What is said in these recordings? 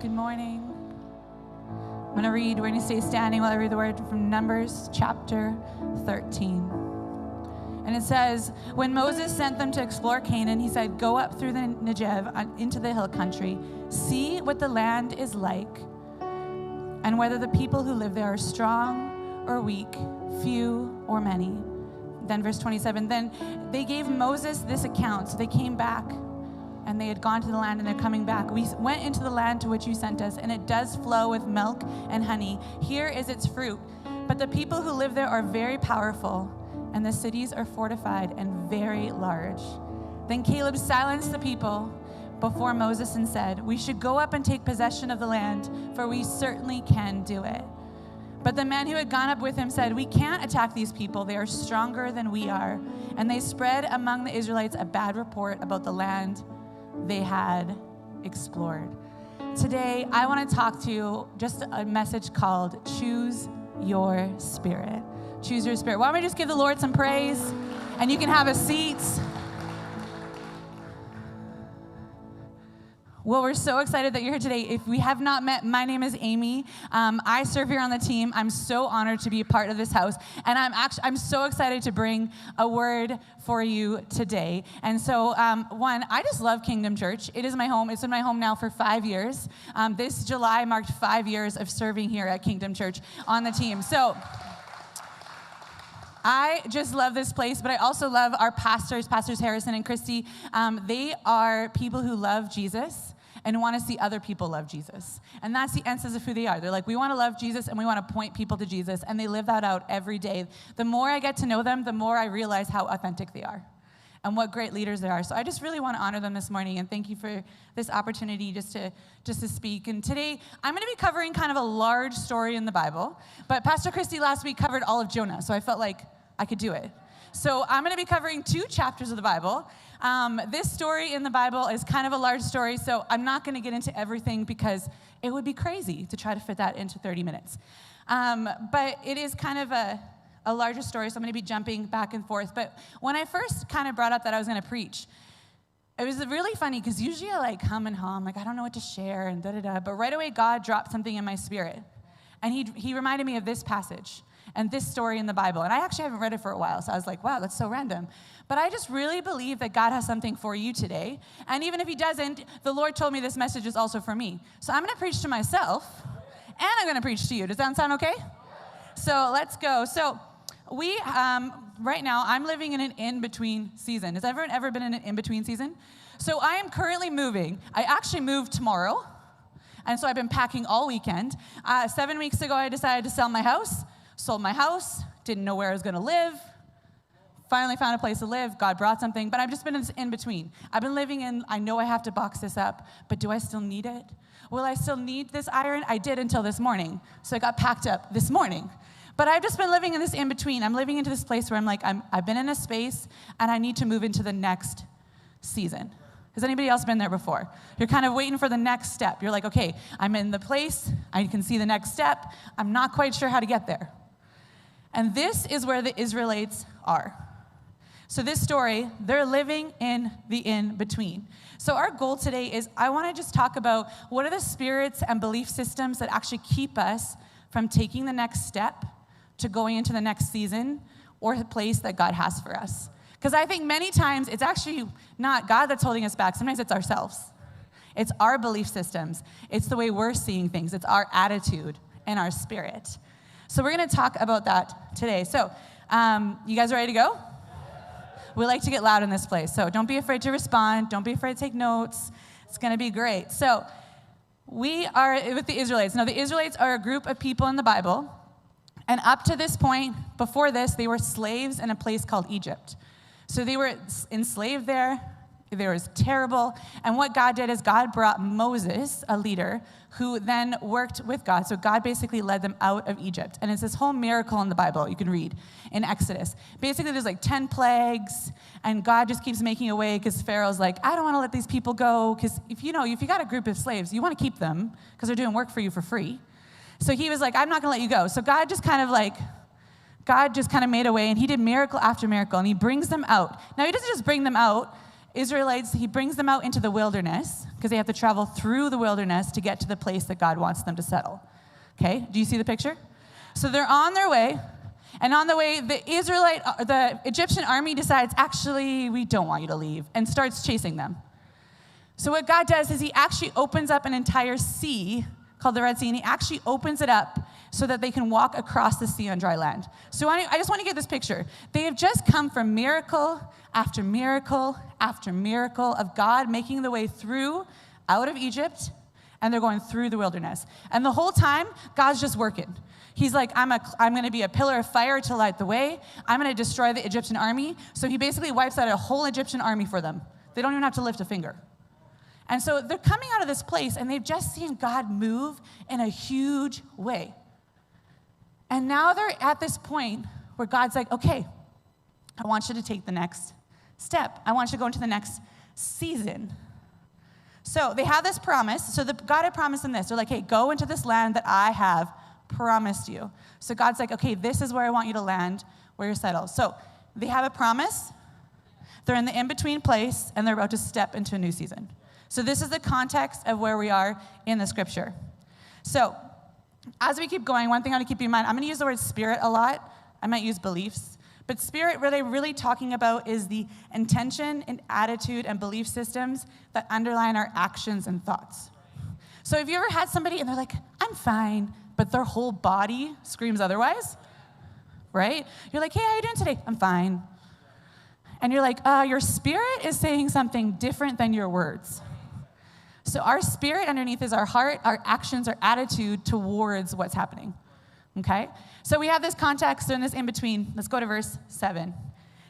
Good morning. We're going to stay standing while I read the word from Numbers chapter 13. And it says, when Moses sent them to explore Canaan, he said, go up through the Negev into the hill country, see what the land is like, and whether the people who live there are strong or weak, few or many. Then verse 27, then they gave Moses this account. So they came back, and they had gone to the land, and they're coming back. We went into the land to which you sent us, and it does flow with milk and honey. Here is its fruit. But the people who live there are very powerful, and the cities are fortified and very large. Then Caleb silenced the people before Moses and said, we should go up and take possession of the land, for we certainly can do it. But the men who had gone up with him said, we can't attack these people. They are stronger than we are. And they spread among the Israelites a bad report about the land they had explored. Today, I want to talk to you just a message called Choose Your Spirit. Choose your spirit. Why don't we just give the Lord some praise, and you can have a seat. Well, we're so excited that you're here today. If we have not met, my name is Aimee. I serve here on the team. I'm so honored to be a part of this house, and I'm so excited to bring a word for you today. And so, I just love Kingdom Church. It is my home. It's been my home now for 5 years. This July marked 5 years of serving here at Kingdom Church on the team. So I just love this place, but I also love our Pastors Harrison and Christy. They are people who love Jesus and want to see other people love Jesus. And that's the essence of who they are. They're like, we want to love Jesus, and we want to point people to Jesus, and they live that out every day. The more I get to know them, the more I realize how authentic they are and what great leaders they are. So I just really want to honor them this morning, and thank you for this opportunity just to speak. And today, I'm going to be covering kind of a large story in the Bible, but Pastor Christy last week covered all of Jonah, so I felt like I could do it. So I'm going to be covering 2 chapters of the Bible. This story in the Bible is kind of a large story, so I'm not going to get into everything because it would be crazy to try to fit that into 30 minutes. But it is kind of a larger story, so I'm going to be jumping back and forth. But when I first kind of brought up that I was going to preach, it was really funny because usually I like hum and haw, like I don't know what to share and da-da-da. But right away, God dropped something in my spirit. And he reminded me of this passage and this story in the Bible. And I actually haven't read it for a while, so I was like, wow, that's so random. But I just really believe that God has something for you today. And even if he doesn't, the Lord told me this message is also for me. So I'm going to preach to myself, and I'm going to preach to you. Does that sound okay? So let's go. So we, right now, I'm living in an in-between season. Has everyone ever been in an in-between season? So I am currently moving. I actually moved tomorrow. And so I've been packing all weekend. 7 weeks ago, I decided to sell my house. Sold my house, didn't know where I was going to live. Finally found a place to live. God brought something, but I've just been in between. I've been living in, I know I have to box this up, but do I still need it? Will I still need this iron? I did until this morning. So I got packed up this morning. But I've just been living in this in between. I'm living into this place where I'm like, I've been in a space and I need to move into the next season. Has anybody else been there before? You're kind of waiting for the next step. You're like, okay, I'm in the place. I can see the next step. I'm not quite sure how to get there. And this is where the Israelites are. So this story, they're living in the in-between. So our goal today is I want to just talk about what are the spirits and belief systems that actually keep us from taking the next step to going into the next season or the place that God has for us. Because I think many times it's actually not God that's holding us back. Sometimes it's ourselves. It's our belief systems. It's the way we're seeing things. It's our attitude and our spirit. So we're going to talk about that today. So you guys ready to go? We like to get loud in this place. So don't be afraid to respond. Don't be afraid to take notes. It's going to be great. So we are with the Israelites. Now, the Israelites are a group of people in the Bible. And up to this point, before this, they were slaves in a place called Egypt. So they were enslaved there. They were terrible. And what God did is God brought Moses, a leader, who then worked with God. So God basically led them out of Egypt. And it's this whole miracle in the Bible you can read in Exodus. Basically, there's like 10 plagues, and God just keeps making a way because Pharaoh's like, I don't want to let these people go, because if you got a group of slaves, you want to keep them because they're doing work for you for free. So he was like, I'm not going to let you go. So God just kind of made a way, and he did miracle after miracle, and he brings them out. Now, he doesn't just bring them out Israelites, he brings them out into the wilderness because they have to travel through the wilderness to get to the place that God wants them to settle. Okay, do you see the picture? So they're on their way, and on the way, the Egyptian army decides, actually, we don't want you to leave, and starts chasing them. So what God does is he actually opens up an entire sea called the Red Sea, and he actually opens it up so that they can walk across the sea on dry land. So I just want to get this picture. They have just come from miracle after miracle after miracle of God making the way through out of Egypt, and they're going through the wilderness. And the whole time, God's just working. He's like, I'm going to be a pillar of fire to light the way. I'm going to destroy the Egyptian army. So he basically wipes out a whole Egyptian army for them. They don't even have to lift a finger. And so they're coming out of this place, and they've just seen God move in a huge way. And now they're at this point where God's like, okay, I want you to take the next step. I want you to go into the next season. So they have this promise. So God had promised them this. They're like, hey, go into this land that I have promised you. So God's like, okay, this is where I want you to land, where you're settled. So they have a promise. They're in the in-between place, and they're about to step into a new season. So this is the context of where we are in the scripture. So as we keep going, one thing I want to keep in mind, I'm going to use the word spirit a lot. I might use beliefs. But spirit, what I'm really talking about is the intention and attitude and belief systems that underline our actions and thoughts. So have you ever had somebody and they're like, I'm fine, but their whole body screams otherwise? Right? You're like, hey, how you doing today? I'm fine. And you're like, your spirit is saying something different than your words. So our spirit underneath is our heart, our actions, our attitude towards what's happening. Okay? So we have this context in this in-between. Let's go to verse 7.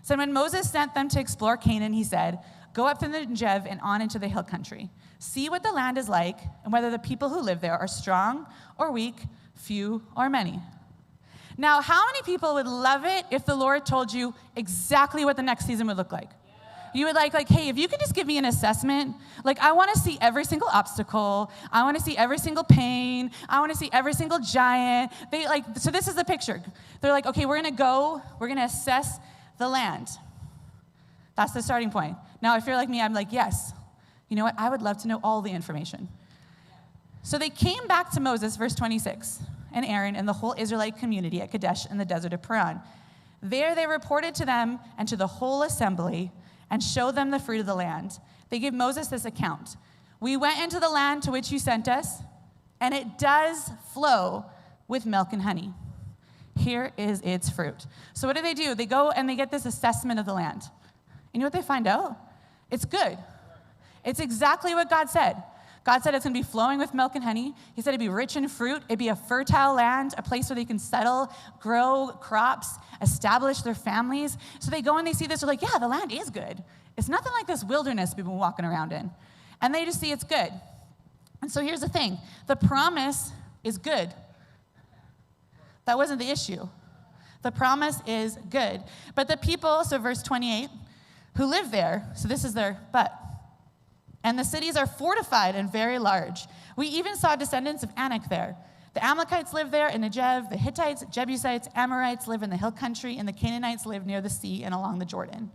So when Moses sent them to explore Canaan, he said, go up from the Negev and on into the hill country. See what the land is like and whether the people who live there are strong or weak, few or many. Now, how many people would love it if the Lord told you exactly what the next season would look like? You would like, hey, if you could just give me an assessment, like I want to see every single obstacle. I want to see every single pain. I want to see every single giant. So this is the picture. They're like, okay, we're going to assess the land. That's the starting point. Now, if you're like me, I'm like, yes. You know what? I would love to know all the information. So they came back to Moses, verse 26, and Aaron and the whole Israelite community at Kadesh in the desert of Paran. There they reported to them and to the whole assembly and showed them the fruit of the land. They gave Moses this account. We went into the land to which you sent us, and it does flow with milk and honey. Here is its fruit. So what do? They go and they get this assessment of the land. You know what they find out? It's good. It's exactly what God said. God said it's going to be flowing with milk and honey. He said it'd be rich in fruit. It'd be a fertile land, a place where they can settle, grow crops, establish their families. So they go and they see this. They're like, yeah, the land is good. It's nothing like this wilderness we've been walking around in. And they just see it's good. And so here's the thing. The promise is good. That wasn't the issue. The promise is good. But the people, so verse 28, who live there, so this is their but. And the cities are fortified and very large. We even saw descendants of Anak there. The Amalekites live there in Negev. The Hittites, Jebusites, Amorites live in the hill country, and the Canaanites live near the sea and along the Jordan.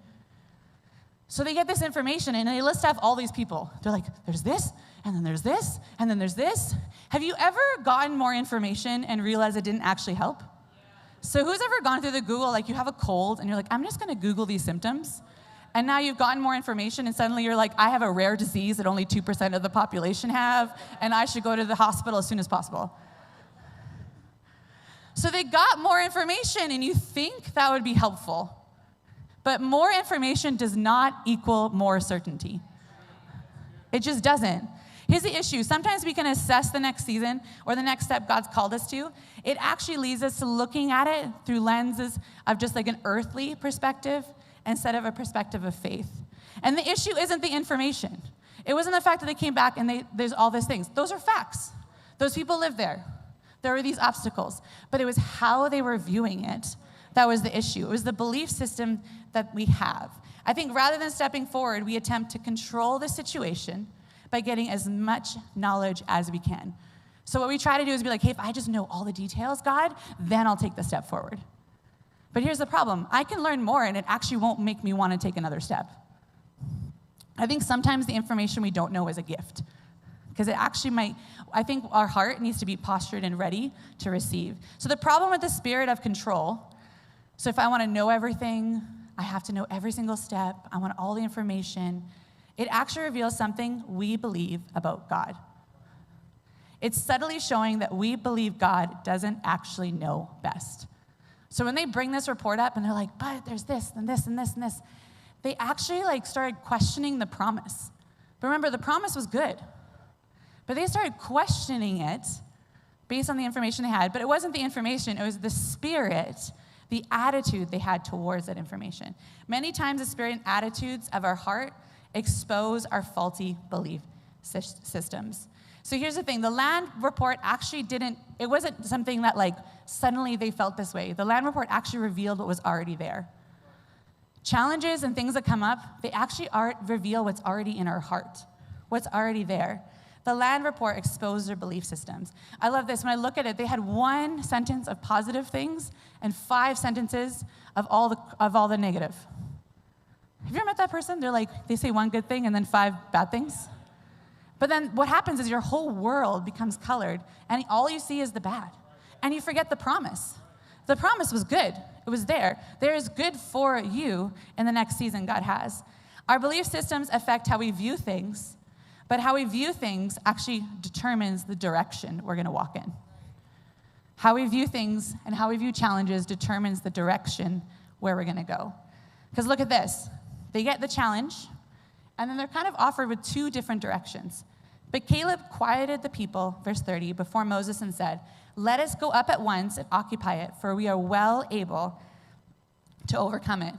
So they get this information, and they list off all these people. They're like, there's this, and then there's this, and then there's this. Have you ever gotten more information and realized it didn't actually help? Yeah. So who's ever gone through the Google, like you have a cold, and you're like, I'm just going to Google these symptoms? And now you've gotten more information, and suddenly you're like, I have a rare disease that only 2% of the population have, and I should go to the hospital as soon as possible. So they got more information, and you think that would be helpful. But more information does not equal more certainty. It just doesn't. Here's the issue. Sometimes we can assess the next season or the next step God's called us to. It actually leads us to looking at it through lenses of just like an earthly perspective instead of a perspective of faith. And the issue isn't the information. It wasn't the fact that they came back and there's all these things. Those are facts. Those people live there. There were these obstacles. But it was how they were viewing it that was the issue. It was the belief system that we have. I think rather than stepping forward, we attempt to control the situation by getting as much knowledge as we can. So what we try to do is be like, hey, if I just know all the details, God, then I'll take the step forward. But here's the problem. I can learn more, and it actually won't make me want to take another step. I think sometimes the information we don't know is a gift. Because it actually might, I think our heart needs to be postured and ready to receive. So the problem with the spirit of control, so if I want to know everything, I have to know every single step, I want all the information, it actually reveals something we believe about God. It's subtly showing that we believe God doesn't actually know best. So when they bring this report up and they're like, but there's this and this and this and this, they actually started questioning the promise. But remember, the promise was good. But they started questioning it based on the information they had. But it wasn't the information, it was the spirit, the attitude they had towards that information. Many times the spirit and attitudes of our heart expose our faulty belief systems. So here's the thing, the land report actually it wasn't something that suddenly they felt this way. The land report actually revealed what was already there. Challenges and things that come up, they actually reveal what's already in our heart, what's already there. The land report exposed their belief systems. I love this. When I look at it, they had 1 sentence of positive things and 5 sentences of all the negative. Have you ever met that person? They say 1 good thing and then 5 bad things. But then what happens is your whole world becomes colored, and all you see is the bad. And you forget the promise. The promise was good. It was there. There is good for you in the next season God has. Our belief systems affect how we view things, but how we view things actually determines the direction we're going to walk in. How we view things and how we view challenges determines the direction where we're going to go. Because look at this. They get the challenge, and then they're kind of offered with 2 different directions. But Caleb quieted the people, verse 30, before Moses and said, "Let us go up at once and occupy it, for we are well able to overcome it."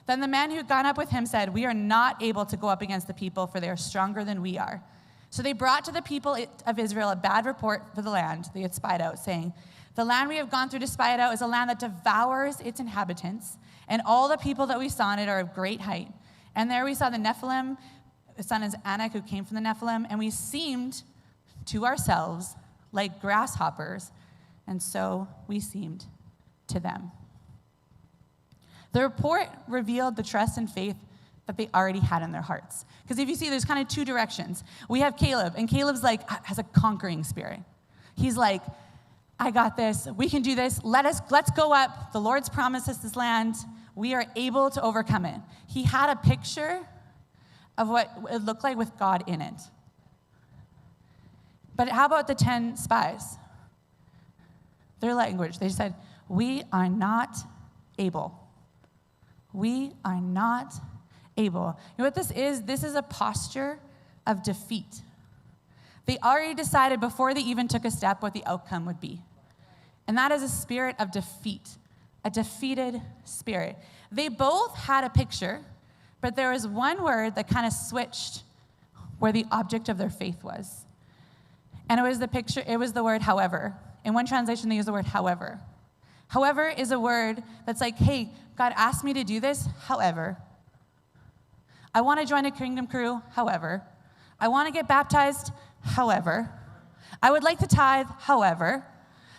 Then the man who had gone up with him said, "We are not able to go up against the people, for they are stronger than we are." So they brought to the people of Israel a bad report for the land they had spied out, saying, "The land we have gone through to spy it out is a land that devours its inhabitants, and all the people that we saw in it are of great height. And there we saw the Nephilim, the son is Anak, who came from the Nephilim, and we seemed to ourselves like grasshoppers, and so we seemed to them." The report revealed the trust and faith that they already had in their hearts. Because if you see, there's kind of 2 directions. We have Caleb, and Caleb's has a conquering spirit. He's like, I got this, we can do this, let's go up, the Lord's promised us this land, we are able to overcome it. He had a picture of what it looked like with God in it. But how about the 10 spies? Their language, they said, "We are not able. We are not able." You know what this is? This is a posture of defeat. They already decided before they even took a step what the outcome would be. And that is a spirit of defeat, a defeated spirit. They both had a picture, but there was one word that kind of switched where the object of their faith was. And it was the word however. In one translation, they use the word however. However is a word that's like, hey, God asked me to do this, however. I want to join a kingdom crew, however. I want to get baptized, however. I would like to tithe, however.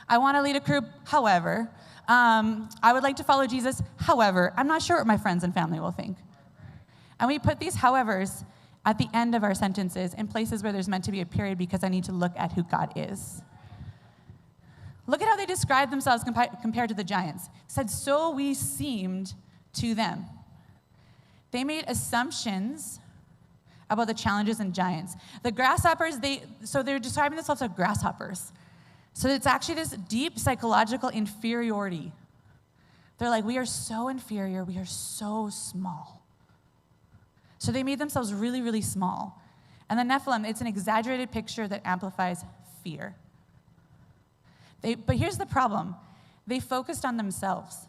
I want to lead a group, however. I would like to follow Jesus, however. I'm not sure what my friends and family will think. And we put these howevers at the end of our sentences in places where there's meant to be a period because I need to look at who God is. Look at how they describe themselves compared to the giants. It said, "So we seemed to them." They made assumptions about the challenges and giants. The grasshoppers, they're describing themselves as grasshoppers. So it's actually this deep psychological inferiority. They're like, we are so inferior, we are so small. So they made themselves really, really small. And the Nephilim, it's an exaggerated picture that amplifies fear. But here's the problem. They focused on themselves.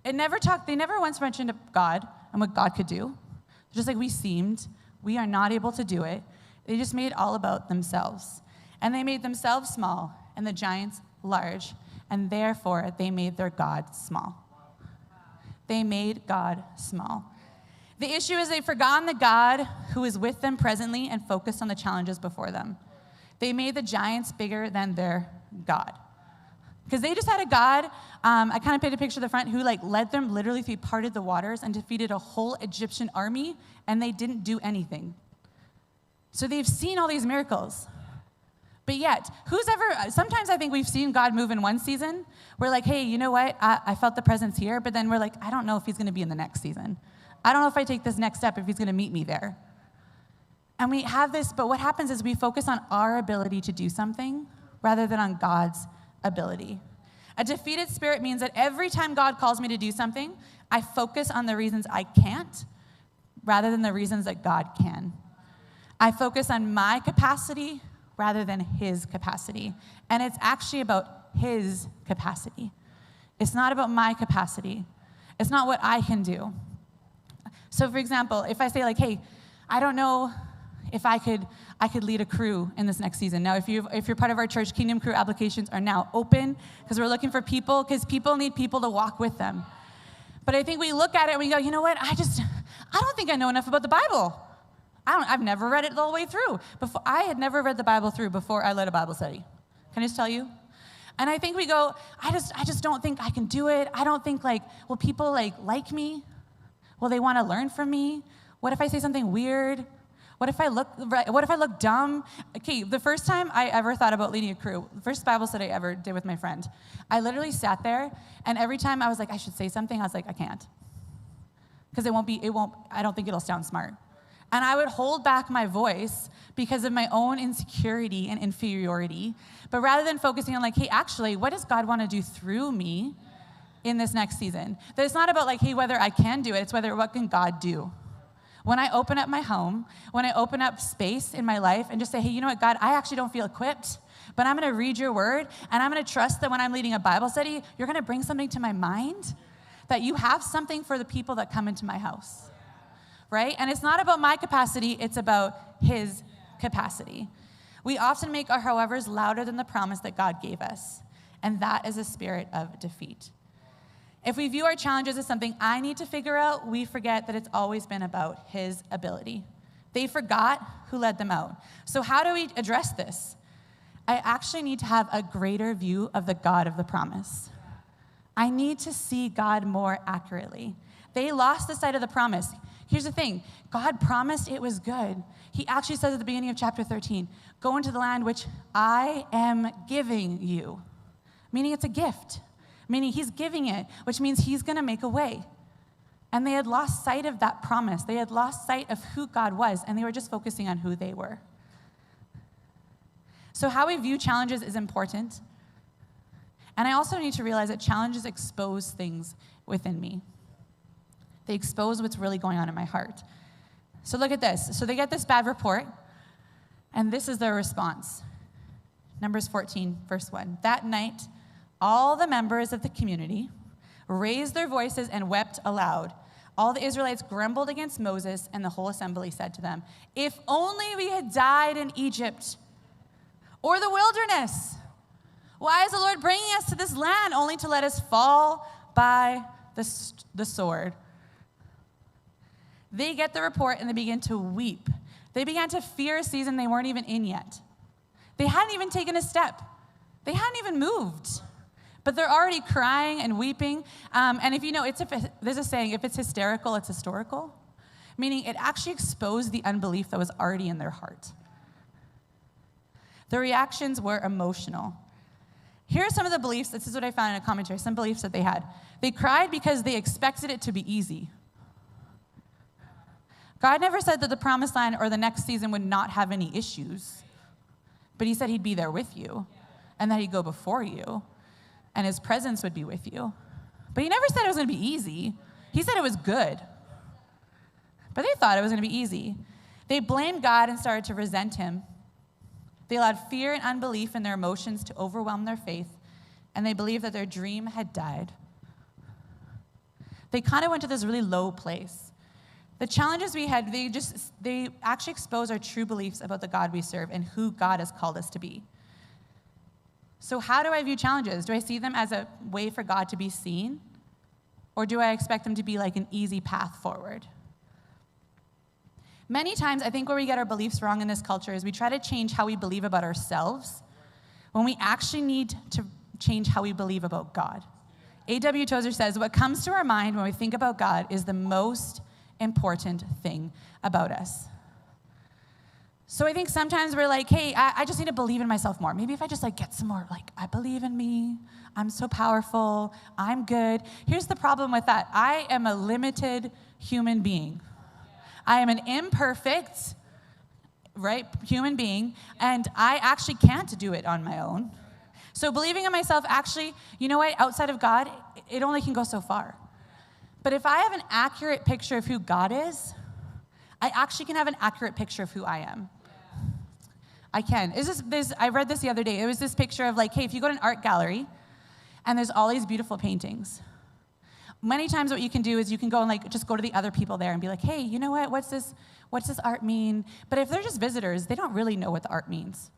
They never once mentioned God and what God could do. Just like we are not able to do it. They just made it all about themselves. And they made themselves small and the giants large, and therefore they made their God small. They made God small. The issue is they've forgotten the God who is with them presently and focused on the challenges before them. They made the giants bigger than their God. Because they just had a God, I kind of painted a picture of the front, who like led them literally through, parted the waters and defeated a whole Egyptian army, and they didn't do anything. So they've seen all these miracles. But yet, sometimes I think we've seen God move in one season. We're like, hey, you know what? I felt the presence here, but then we're like, I don't know if he's going to be in the next season. I don't know if I take this next step, if he's going to meet me there. And we have this, but what happens is we focus on our ability to do something rather than on God's ability. A defeated spirit means that every time God calls me to do something, I focus on the reasons I can't rather than the reasons that God can. I focus on my capacity rather than his capacity. And it's actually about his capacity. It's not about my capacity. It's not what I can do. So for example, if I say like, hey, I don't know if I could lead a crew in this next season. Now, if you're part of our church, Kingdom Crew applications are now open because we're looking for people, because people need people to walk with them. But I think we look at it and we go, you know what? I don't think I know enough about the Bible. I've never read it the whole way through. I had never read the Bible through before I led a Bible study. Can I just tell you? And I think we go, I just don't think I can do it. I don't think will people like me? Will they want to learn from me? What if I say something weird? What if I look dumb? Okay, the first time I ever thought about leading a crew, the first Bible study I ever did with my friend, I literally sat there, and every time I was like, I should say something, I was like, I can't. Because I don't think it'll sound smart. And I would hold back my voice because of my own insecurity and inferiority. But rather than focusing on hey, actually, what does God want to do through me in this next season? That it's not about hey, whether I can do it, it's what can God do? When I open up my home, when I open up space in my life and just say, hey, you know what, God, I actually don't feel equipped, but I'm going to read your word, and I'm going to trust that when I'm leading a Bible study, you're going to bring something to my mind, that you have something for the people that come into my house. Right? And it's not about my capacity, it's about his capacity. We often make our howevers louder than the promise that God gave us, and that is a spirit of defeat. If we view our challenges as something I need to figure out, we forget that it's always been about his ability. They forgot who led them out. So how do we address this? I actually need to have a greater view of the God of the promise. I need to see God more accurately. They lost the sight of the promise. Here's the thing. God promised it was good. He actually says at the beginning of chapter 13, go into the land which I am giving you. Meaning it's a gift. Meaning he's giving it, which means he's going to make a way. And they had lost sight of that promise. They had lost sight of who God was, and they were just focusing on who they were. So how we view challenges is important. And I also need to realize that challenges expose things within me. They expose what's really going on in my heart. So look at this. So they get this bad report, and this is their response. Numbers 14, verse 1. That night, all the members of the community raised their voices and wept aloud. All the Israelites grumbled against Moses, and the whole assembly said to them, if only we had died in Egypt or the wilderness. Why is the Lord bringing us to this land only to let us fall by the sword? They get the report and they begin to weep. They began to fear a season they weren't even in yet. They hadn't even taken a step. They hadn't even moved. But they're already crying and weeping. And if you know, there's a saying, if it's hysterical, it's historical. Meaning it actually exposed the unbelief that was already in their heart. The reactions were emotional. Here are some of the beliefs. This is what I found in a commentary, some beliefs that they had. They cried because they expected it to be easy. God never said that the promised land or the next season would not have any issues, but he said he'd be there with you, and that he'd go before you, and his presence would be with you. But he never said it was going to be easy. He said it was good. But they thought it was going to be easy. They blamed God and started to resent him. They allowed fear and unbelief in their emotions to overwhelm their faith, and they believed that their dream had died. They kind of went to this really low place. The challenges we had, they actually expose our true beliefs about the God we serve and who God has called us to be. So how do I view challenges? Do I see them as a way for God to be seen? Or do I expect them to be like an easy path forward? Many times, I think where we get our beliefs wrong in this culture is we try to change how we believe about ourselves when we actually need change how we believe about God. A.W. Tozer says, what comes to our mind when we think about God is the most important thing about us. So I think sometimes we're like, hey, I just need to believe in myself more. Maybe if I just get some more, I believe in me. I'm so powerful. I'm good. Here's the problem with that. I am a limited human being. I am an imperfect, human being, and I actually can't do it on my own. So believing in myself, actually, you know what? Outside of God, it only can go so far. But if I have an accurate picture of who God is, I actually can have an accurate picture of who I am. I can. I read this the other day. It was this picture of hey, if you go to an art gallery and there's all these beautiful paintings, many times what you can do is you can go and just go to the other people there and be like, hey, you know what? What's this art mean? But if they're just visitors, they don't really know what the art means.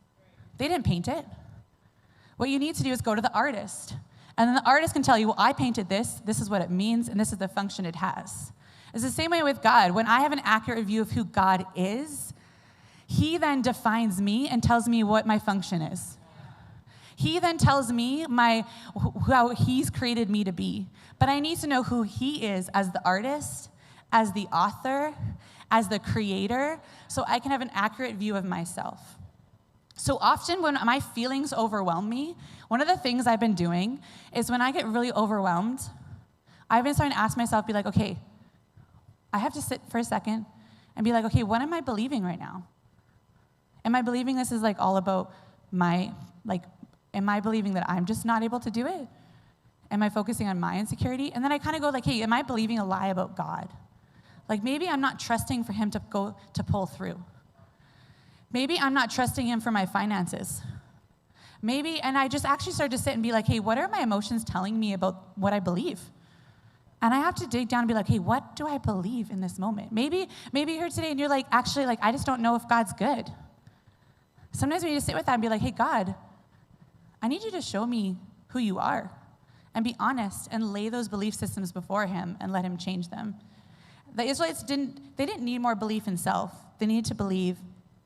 They didn't paint it. What you need to do is go to the artist. And then the artist can tell you, well, I painted this is what it means, and this is the function it has. It's the same way with God. When I have an accurate view of who God is, he then defines me and tells me what my function is. He then tells me how he's created me to be. But I need to know who he is as the artist, as the author, as the creator, so I can have an accurate view of myself. So often when my feelings overwhelm me, one of the things I've been doing is when I get really overwhelmed, I've been starting to ask myself, be like, okay, I have to sit for a second and be like, okay, what am I believing right now? Am I believing this is all about am I believing that I'm just not able to do it? Am I focusing on my insecurity? And then I kind of go hey, am I believing a lie about God? Maybe I'm not trusting for him to pull through. Maybe I'm not trusting him for my finances. And I just actually started to sit and be like, hey, what are my emotions telling me about what I believe? And I have to dig down and be like, hey, what do I believe in this moment? Maybe you're here today and you're actually, I just don't know if God's good. Sometimes we need to sit with that and be like, hey, God, I need you to show me who you are and be honest and lay those belief systems before him and let him change them. The Israelites didn't need more belief in self. They needed to believe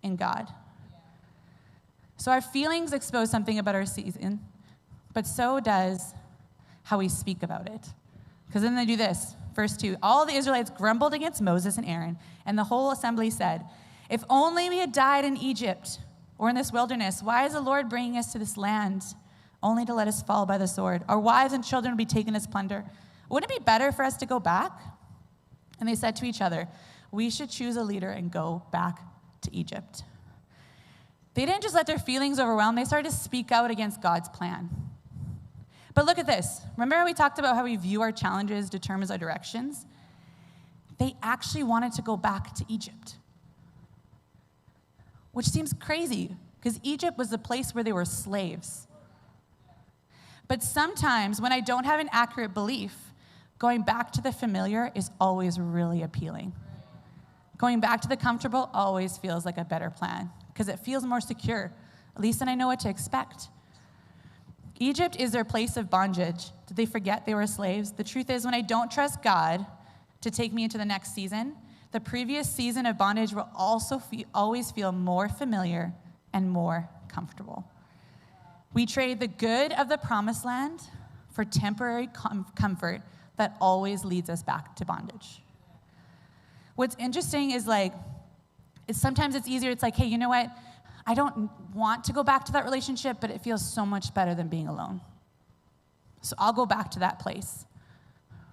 in God. So our feelings expose something about our season, but so does how we speak about it. Because then they do this, verse 2. All the Israelites grumbled against Moses and Aaron, and the whole assembly said, if only we had died in Egypt or in this wilderness. Why is the Lord bringing us to this land only to let us fall by the sword? Our wives and children would be taken as plunder. Wouldn't it be better for us to go back? And they said to each other, we should choose a leader and go back to Egypt. They didn't just let their feelings overwhelm. They started to speak out against God's plan. But look at this. Remember how we talked about how we view our challenges determines our directions? They actually wanted to go back to Egypt, which seems crazy because Egypt was the place where they were slaves. But sometimes when I don't have an accurate belief, going back to the familiar is always really appealing. Going back to the comfortable always feels like a better plan because it feels more secure. At least then I know what to expect. Egypt is their place of bondage. Did they forget they were slaves? The truth is, when I don't trust God to take me into the next season, the previous season of bondage will also always feel more familiar and more comfortable. We trade the good of the promised land for temporary comfort that always leads us back to bondage. What's interesting is sometimes it's easier. It's hey, you know what? I don't want to go back to that relationship, but it feels so much better than being alone. So I'll go back to that place,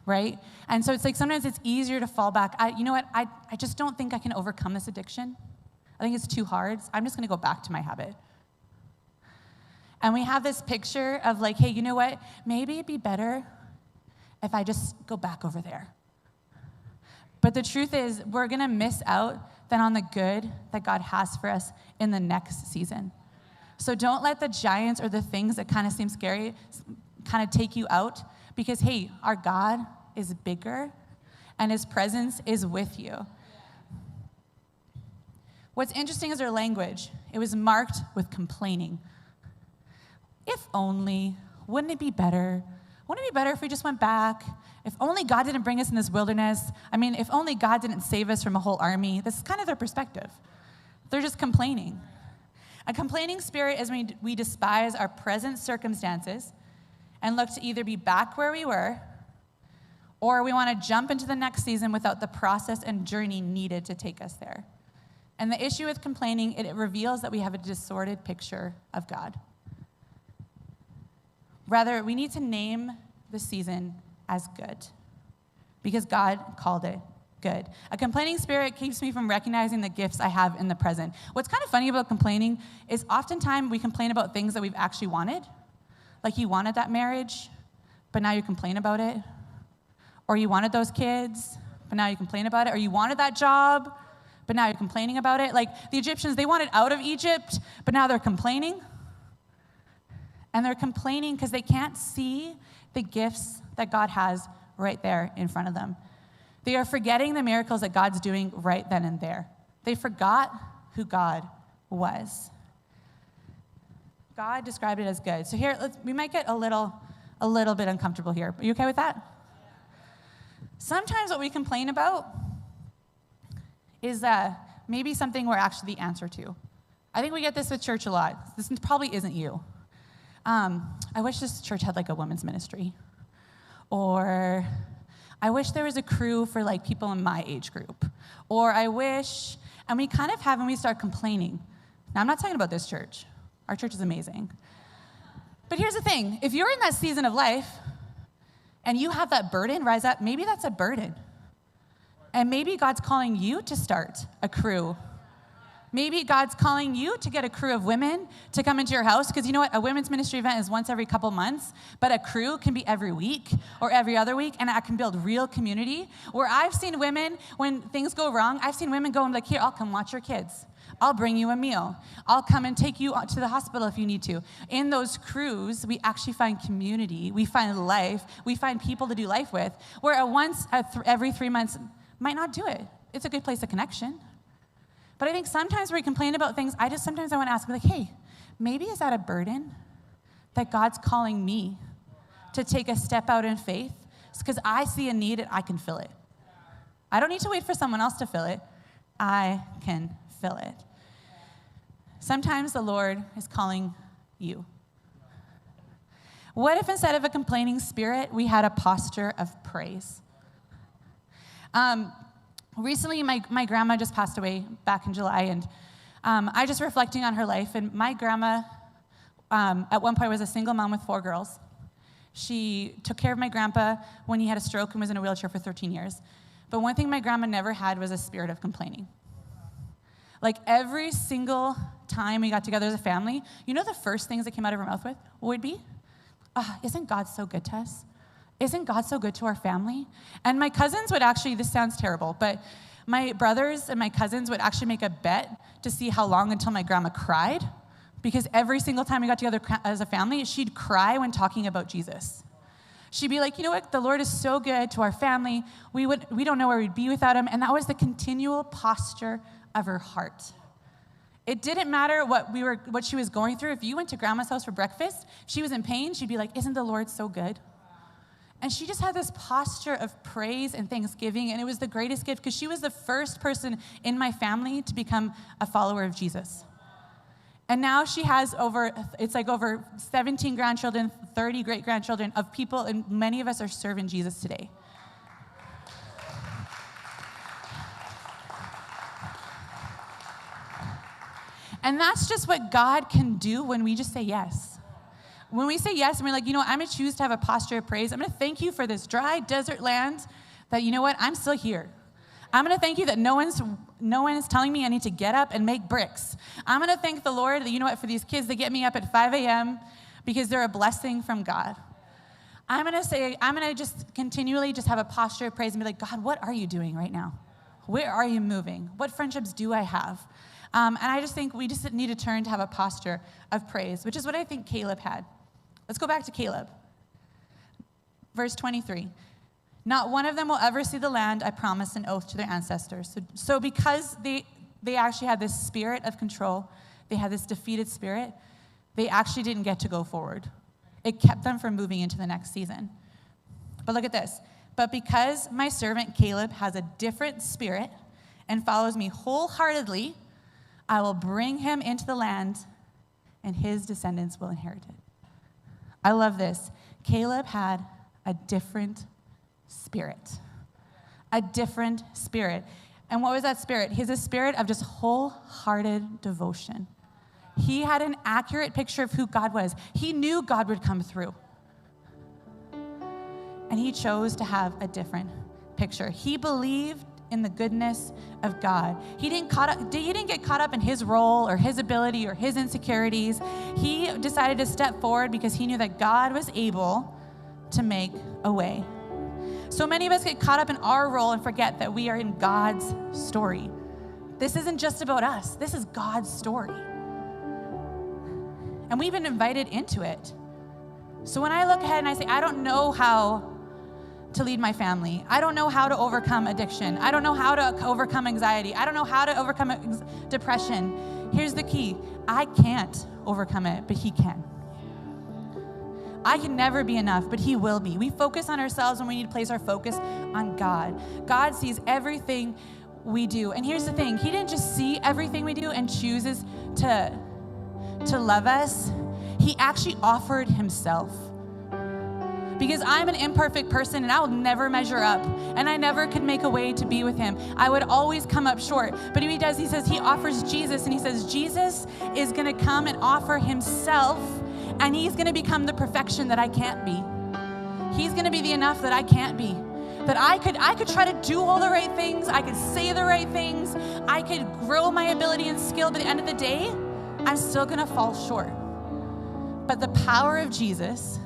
right? And so it's sometimes it's easier to fall back. You know what? I just don't think I can overcome this addiction. I think it's too hard. So I'm just going to go back to my habit. And we have this picture of hey, you know what? Maybe it'd be better if I just go back over there. But the truth is, we're going to miss out then on the good that God has for us in the next season. So don't let the giants or the things that kind of seem scary kind of take you out because, hey, our God is bigger and his presence is with you. What's interesting is their language. It was marked with complaining. If only, wouldn't it be better? Wouldn't it be better if we just went back? If only God didn't bring us in this wilderness. I mean, if only God didn't save us from a whole army. This is kind of their perspective. They're just complaining. A complaining spirit is when we despise our present circumstances and look to either be back where we were, or we want to jump into the next season without the process and journey needed to take us there. And the issue with complaining, it reveals that we have a distorted picture of God. Rather, we need to name the season as good, because God called it good. A complaining spirit keeps me from recognizing the gifts I have in the present. What's kind of funny about complaining is oftentimes we complain about things that we've actually wanted. Like you wanted that marriage, but now you complain about it. Or you wanted those kids, but now you complain about it. Or you wanted that job, but now you're complaining about it. Like the Egyptians, they wanted out of Egypt, but now they're complaining. And they're complaining because they can't see the gifts that God has right there in front of them. They are forgetting the miracles that God's doing right then and there. They forgot who God was. God described it as good. So here, we might get a little bit uncomfortable here. Are you okay with that? Sometimes what we complain about is maybe something we're actually the answer to. I think we get this with church a lot. This probably isn't you. I wish this church had like a women's ministry. Or I wish there was a crew for like people in my age group. Or I wish, and we kind of have when we start complaining. Now, I'm not talking about this church. Our church is amazing. But here's the thing. If you're in that season of life and you have that burden rise up, maybe that's a burden. And maybe God's calling you to start a crew. Maybe God's calling you to get a crew of women to come into your house, because you know what? A women's ministry event is once every couple months, but a crew can be every week or every other week, and I can build real community. Where I've seen women, when things go wrong, I've seen women go and like, here, I'll come watch your kids. I'll bring you a meal. I'll come and take you to the hospital if you need to. In those crews, we actually find community. We find life. We find people to do life with, where every 3 months might not do it. It's a good place of connection. But I think sometimes when we complain about things, sometimes I want to ask, like, hey, maybe is that a burden that God's calling me to take a step out in faith? It's because I see a need and I can fill it. I don't need to wait for someone else to fill it. I can fill it. Sometimes the Lord is calling you. What if instead of a complaining spirit, we had a posture of praise? Recently, my grandma just passed away back in July, and I just reflecting on her life. And my grandma, at one point, was a single mom with 4 girls. She took care of my grandpa when he had a stroke and was in a wheelchair for 13 years. But one thing my grandma never had was a spirit of complaining. Like every single time we got together as a family, you know the first things that came out of her mouth would be, isn't God so good to us? Isn't God so good to our family? And my cousins would actually, this sounds terrible, but my brothers and my cousins would actually make a bet to see how long until my grandma cried, because every single time we got together as a family, she'd cry when talking about Jesus. She'd be like, you know what, the Lord is so good to our family, we don't know where we'd be without him, and that was the continual posture of her heart. It didn't matter what she was going through. If you went to grandma's house for breakfast, she was in pain, she'd be like, isn't the Lord so good? And she just had this posture of praise and thanksgiving, and it was the greatest gift because she was the first person in my family to become a follower of Jesus. And now she has over 17 grandchildren, 30 great-grandchildren of people, and many of us are serving Jesus today. And that's just what God can do when we just say yes. When we say yes, and we're like, you know what, I'm going to choose to have a posture of praise. I'm going to thank you for this dry desert land that, you know what, I'm still here. I'm going to thank you that no one is telling me I need to get up and make bricks. I'm going to thank the Lord that, you know what, for these kids, they get me up at 5 a.m. because they're a blessing from God. I'm going to just continually just have a posture of praise and be like, God, what are you doing right now? Where are you moving? What friendships do I have? And I just think we just need to turn to have a posture of praise, which is what I think Caleb had. Let's go back to Caleb. Verse 23. Not one of them will ever see the land I promised an oath to their ancestors. So because they actually had this spirit of control, they had this defeated spirit, they actually didn't get to go forward. It kept them from moving into the next season. But look at this. But because my servant Caleb has a different spirit and follows me wholeheartedly, I will bring him into the land, and his descendants will inherit it. I love this. Caleb had a different spirit. A different spirit. And what was that spirit? He has a spirit of just wholehearted devotion. He had an accurate picture of who God was. He knew God would come through. And he chose to have a different picture. He believed in the goodness of God. He didn't get caught up in his role or his ability or his insecurities. He decided to step forward because he knew that God was able to make a way. So many of us get caught up in our role and forget that we are in God's story. This isn't just about us. This is God's story. And we've been invited into it. So when I look ahead and I say, I don't know how to lead my family. I don't know how to overcome addiction. I don't know how to overcome anxiety. I don't know how to overcome depression. Here's the key. I can't overcome it, but he can. I can never be enough, but he will be. We focus on ourselves when we need to place our focus on God. God sees everything we do. And here's the thing. He didn't just see everything we do and chooses to love us. He actually offered himself. Because I'm an imperfect person and I will never measure up. And I never could make a way to be with him. I would always come up short. But he does, he says, he offers Jesus. And he says, Jesus is going to come and offer himself. And he's going to become the perfection that I can't be. He's going to be the enough that I can't be. That I could try to do all the right things. I could say the right things. I could grow my ability and skill. But at the end of the day, I'm still going to fall short. But the power of Jesus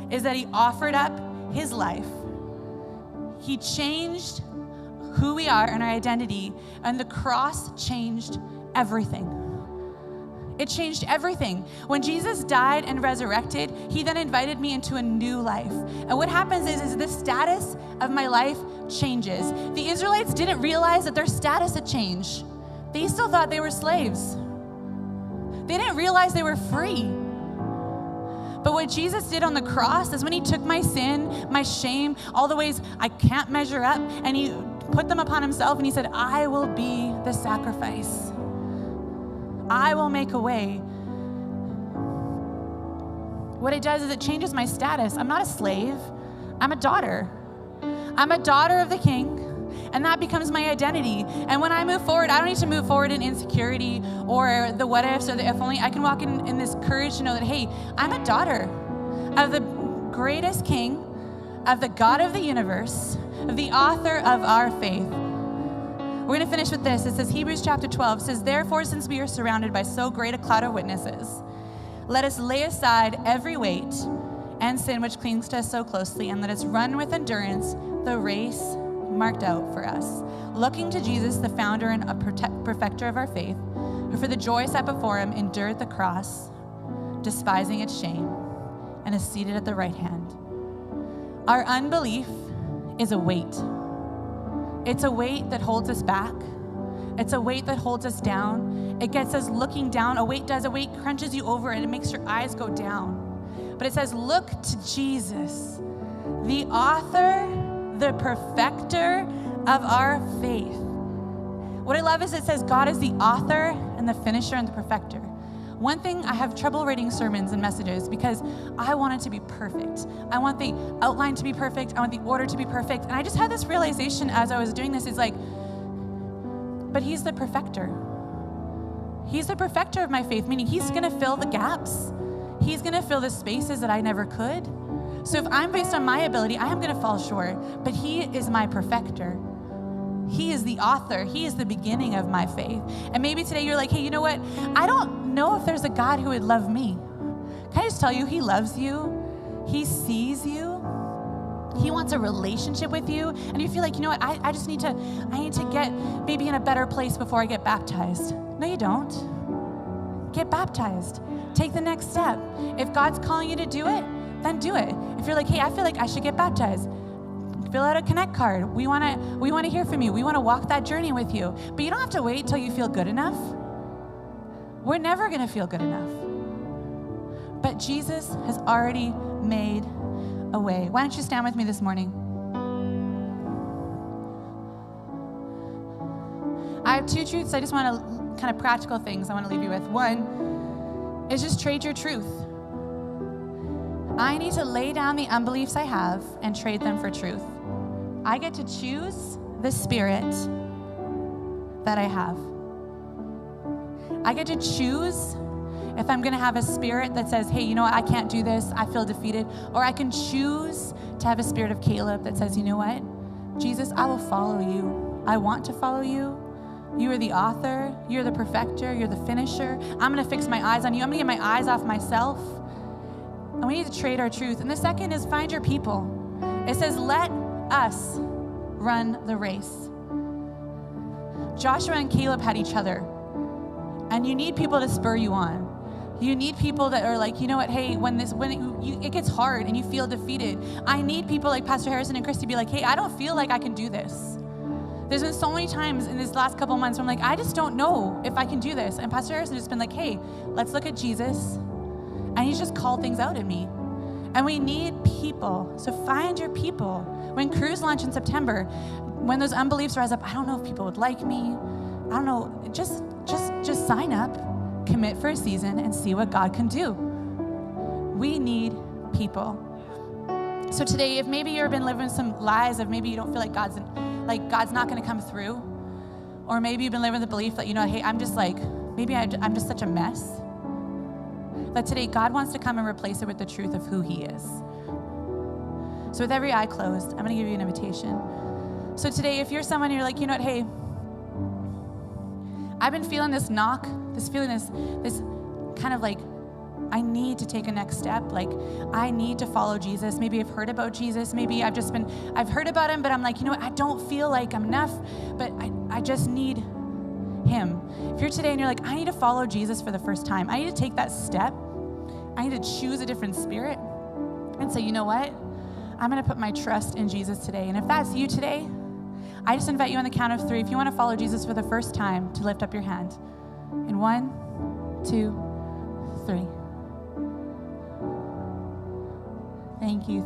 is that he offered up his life. He changed who we are and our identity, and the cross changed everything. It changed everything. When Jesus died and resurrected, he then invited me into a new life. And what happens is the status of my life changes. The Israelites didn't realize that their status had changed. They still thought they were slaves. They didn't realize they were free. But what Jesus did on the cross is when he took my sin, my shame, all the ways I can't measure up, and he put them upon himself, and he said, I will be the sacrifice. I will make a way. What it does is it changes my status. I'm not a slave. I'm a daughter. I'm a daughter of the King, and that becomes my identity. And when I move forward, I don't need to move forward in insecurity or the what ifs or the if only. I can walk in this courage to know that, hey, I'm a daughter of the greatest King, of the God of the universe, of the author of our faith. We're going to finish with this. It says, Hebrews chapter 12 says, therefore, since we are surrounded by so great a cloud of witnesses, let us lay aside every weight and sin which clings to us so closely, and let us run with endurance the race marked out for us, looking to Jesus, the founder and perfecter of our faith, who for the joy set before him endured the cross, despising its shame, and is seated at the right hand. Our unbelief is a weight. It's a weight that holds us back. It's a weight that holds us down. It gets us looking down. A weight crunches you over and it makes your eyes go down. But it says, look to Jesus, the author, the perfecter of our faith. What I love is it says God is the author and the finisher and the perfecter. One thing, I have trouble writing sermons and messages because I want it to be perfect. I want the outline to be perfect. I want the order to be perfect. And I just had this realization as I was doing this, is like, but he's the perfecter. He's the perfecter of my faith, meaning he's going to fill the gaps. He's going to fill the spaces that I never could. So if I'm based on my ability, I am going to fall short, but he is my perfecter. He is the author. He is the beginning of my faith. And maybe today you're like, hey, you know what? I don't know if there's a God who would love me. Can I just tell you, he loves you. He sees you. He wants a relationship with you. And you feel like, you know what? I need to get maybe in a better place before I get baptized. No, you don't. Get baptized. Take the next step. If God's calling you to do it, then do it. If you're like, hey, I feel like I should get baptized, fill out a connect card. We want to hear from you. We want to walk that journey with you. But you don't have to wait till you feel good enough. We're never going to feel good enough. But Jesus has already made a way. Why don't you stand with me this morning? I have two truths. I just want to kind of practical things I want to leave you with. One is just trade your truth. I need to lay down the unbeliefs I have and trade them for truth. I get to choose the spirit that I have. I get to choose if I'm going to have a spirit that says, hey, you know what, I can't do this, I feel defeated. Or I can choose to have a spirit of Caleb that says, you know what, Jesus, I will follow you. I want to follow you. You are the author, you're the perfecter, you're the finisher. I'm going to fix my eyes on you. I'm going to get my eyes off myself. And we need to trade our truth. And the second is find your people. It says, let us run the race. Joshua and Caleb had each other. And you need people to spur you on. You need people that are like, you know what, hey, when it gets hard and you feel defeated, I need people like Pastor Harrison and Christy to be like, hey, I don't feel like I can do this. There's been so many times in this last couple months where I'm like, I just don't know if I can do this. And Pastor Harrison has just been like, hey, let's look at Jesus. And he's just called things out in me. And we need people. So find your people. When Cruise launch in September, when those unbeliefs rise up, I don't know if people would like me. I don't know. Just sign up. Commit for a season and see what God can do. We need people. So today, if maybe you've been living some lies of maybe you don't feel like God's not going to come through, or maybe you've been living the belief that, you know, hey, I'm just such a mess, that today God wants to come and replace it with the truth of who he is. So with every eye closed, I'm going to give you an invitation. So today, if you're someone who're like, you know what, hey, I've been feeling this knock, this kind of like, I need to take a next step. Like, I need to follow Jesus. Maybe I've heard about Jesus. Maybe I've heard about him, but I'm like, you know what? I don't feel like I'm enough, but I just need him. If you're today and you're like, I need to follow Jesus for the first time. I need to take that step. I need to choose a different spirit and say, you know what? I'm going to put my trust in Jesus today. And if that's you today, I just invite you on the count of 3. If you want to follow Jesus for the first time, to lift up your hand. In 1, 2, 3. Thank you.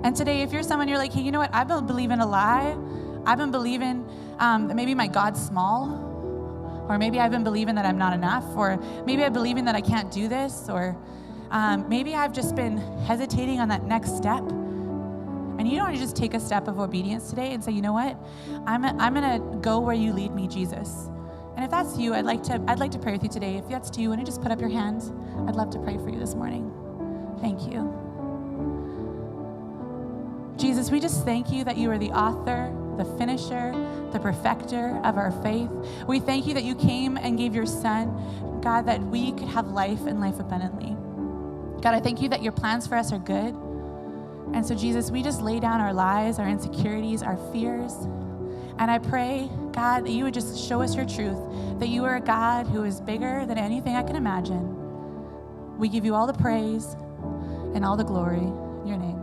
And today, if you're someone, you're like, hey, you know what? I've been believing a lie. I've been believing that maybe my God's small, or maybe I've been believing that I'm not enough, or maybe I'm believing that I can't do this, or maybe I've just been hesitating on that next step. And you don't want to just take a step of obedience today and say, you know what? I'm gonna go where you lead me, Jesus. And if that's you, I'd like to pray with you today. If that's you, and you just put up your hand, I'd love to pray for you this morning. Thank you. Jesus, we just thank you that you are the author, the finisher, the perfecter of our faith. We thank you that you came and gave your son, God, that we could have life and life abundantly. God, I thank you that your plans for us are good. And so, Jesus, we just lay down our lies, our insecurities, our fears. And I pray, God, that you would just show us your truth, that you are a God who is bigger than anything I can imagine. We give you all the praise and all the glory in your name.